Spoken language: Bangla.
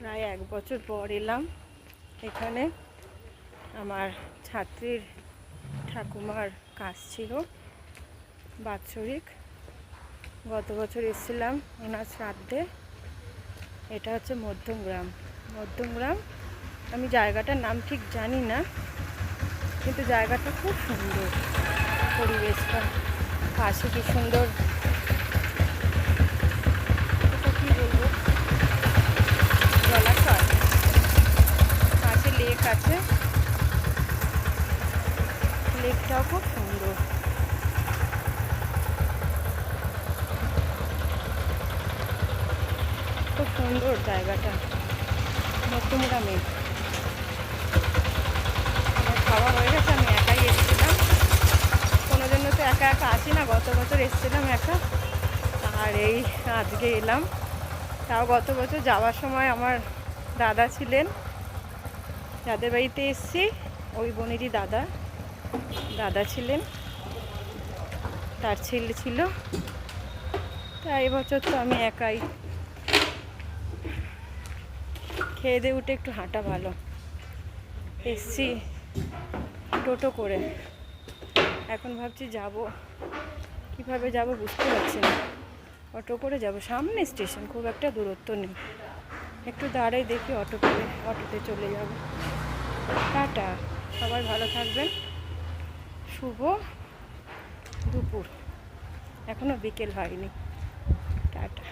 প্রায় 1 বছর পর এলাম এখানে। আমার ছাত্রীর ঠাকুমার কাজ ছিল বাৎসরিক, গত বছর এসেছিলাম ওনার শ্রাদ্ধে। এটা হচ্ছে মধ্যমগ্রাম। আমি জায়গাটার নাম ঠিক জানি না, কিন্তু জায়গাটা খুব সুন্দর, পরিবেশটা পাশে কি সুন্দর, এটা কি বলবো, জলাশয়, পাশে লেক আছে, লেকটাও খুব সুন্দর। খুব সুন্দর জায়গাটা মধ্যমগ্রামে। আমার খাওয়া হয়ে গেছে, আমি একাই এসেছিলাম, কোনো জন্য তো একা একা আসি না। গত বছর এসেছিলাম একা, আর এই আজকে এলাম। তাও গত বছর যাওয়ার সময় আমার দাদা ছিলেন, যাদের বাড়িতে এসেছি ওই বোনেরই দাদা ছিলেন, তার ছেলে ছিল। তা এবছর তো আমি একাই। খেয়ে দিয়ে উঠে একটু হাঁটা ভালো। এসছি টোটো করে, এখন ভাবছি যাব, কিভাবে যাব বুঝতে পারছি না। অটো করে যাব, সামনে স্টেশন, খুব একটা দূরত্ব নেই। একটু দাঁড়াই দেখি অটো করে, অটোতে চলে যাব। টাটা, সবাই ভালো থাকবেন। শুভ দুপুর, এখনো বিকেল হয়নি। টাটা।